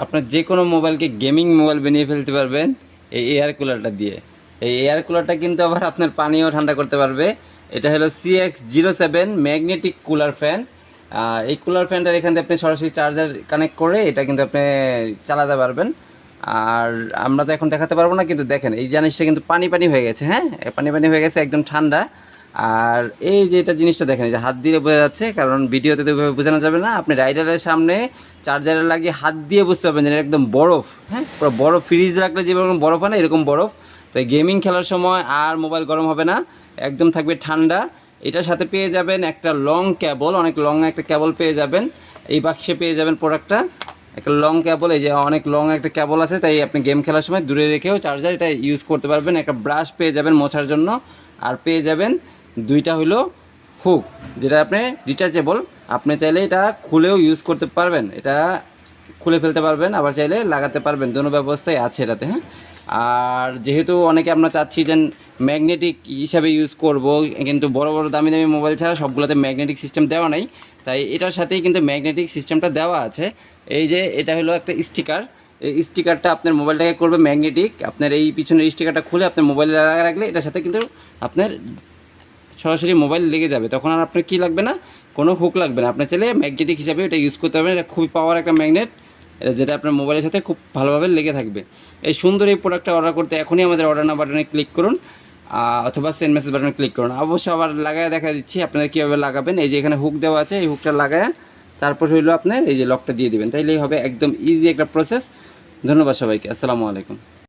আপনার যে কোনো মোবাইলকে গেমিং মোবাইল বানিয়ে ফেলতে পারবেন এই এয়ার কুলারটা দিয়ে। এই এয়ার কুলারটা কিন্তু আবার আপনার পানিও ঠান্ডা করতে পারবে। এটা হলো CX07 ম্যাগনেটিক কুলার ফ্যান। এই কুলার ফ্যানটার এখান থেকে আপনি সরাসরি চার্জার কানেক্ট করে এটা কিন্তু আপনি চালাতে পারবেন। আর আমরা তো এখন দেখাতে পারবো না, কিন্তু দেখেন এই জিনিসটা কিন্তু পানি পানি হয়ে গেছে। হ্যাঁ, পানি পানি হয়ে গেছে, একদম ঠান্ডা। আর এই যে এটা জিনিসটা দেখেন, এই যে হাত দিয়ে বোঝা যাচ্ছে, কারণ ভিডিওতে তো ওইভাবে বোঝানো যাবে না। আপনি রাইডারের সামনে চার্জারে লাগিয়ে হাত দিয়ে বুঝতে পারবেন যে এটা একদম বরফ। হ্যাঁ, পুরো বরফ, ফ্রিজ রাখলে যেরকম বরফ হয় না, এরকম বরফ। তো গেমিং খেলার সময় আর মোবাইল গরম হবে না, একদম থাকবে ঠান্ডা। এটার সাথে পেয়ে যাবেন একটা লং কেবল, অনেক লং একটা কেবল পেয়ে যাবেন। এই বাক্সে পেয়ে যাবেন প্রোডাক্টটা, একটা লং কেবল। এই যে অনেক লং একটা কেবল আছে, তাই আপনি গেম খেলার সময় দূরে রেখেও চার্জার এটা ইউজ করতে পারবেন। একটা ব্রাশ পেয়ে যাবেন মোছার জন্য, আর পেয়ে যাবেন দুইটা হলো হুক, যেটা আপনি ডিটাচেবল। আপনি চাইলে এটা খুলেও ইউজ করতে পারবেন, এটা খুলে ফেলতে পারবেন, আবার চাইলে লাগাতে পারবেন, দোনো ব্যবস্থাই আছে এটাতে। হ্যাঁ, আর যেহেতু অনেকে আমরা চাচ্ছি যে ম্যাগনেটিক হিসাবে ইউজ করব, কিন্তু বড় বড় দামি দামি মোবাইল ছাড়া সবগুলোতে ম্যাগনেটিক সিস্টেম দেওয়া নাই, তাই এটার সাথেই কিন্তু ম্যাগনেটিক সিস্টেমটা দেওয়া আছে। এই যে এটা হলো একটা স্টিকার, এই স্টিকারটা আপনার মোবাইলটাকে করবে ম্যাগনেটিক। আপনার এই পিছনের স্টিকারটা খুলে আপনার মোবাইলে লাগা রাখলে এটার সাথে কিন্তু আপনার সরাসরি মোবাইল লেগে যাবে, তখন আর আপনার কী লাগবে না, কোনো হুক লাগবে না। আপনার চাইলে ম্যাগনেটিক হিসাবে এটা ইউজ করতে পারবেন। এটা খুবই পাওয়ার একটা ম্যাগনেট, যেটা আপনার মোবাইলের সাথে খুব ভালোভাবে লেগে থাকবে। এই সুন্দর এই প্রোডাক্টটা অর্ডার করতে এখনই আমাদের অর্ডার নাও বাটনে ক্লিক করুন, অথবা সেন্ড মেসেজ বাটনে ক্লিক করুন। অবশ্যই আবার লাগায় দেখা দিচ্ছি আপনারা কীভাবে লাগাবেন। এই যে এখানে হুক দেওয়া আছে, এই হুকটা লাগায় তারপর হইলো আপনার এই যে লকটা দিয়ে দিবেন, তাইলেই হবে। একদম ইজি একটা প্রসেস। ধন্যবাদ সবাইকে, আসসালামু আলাইকুম।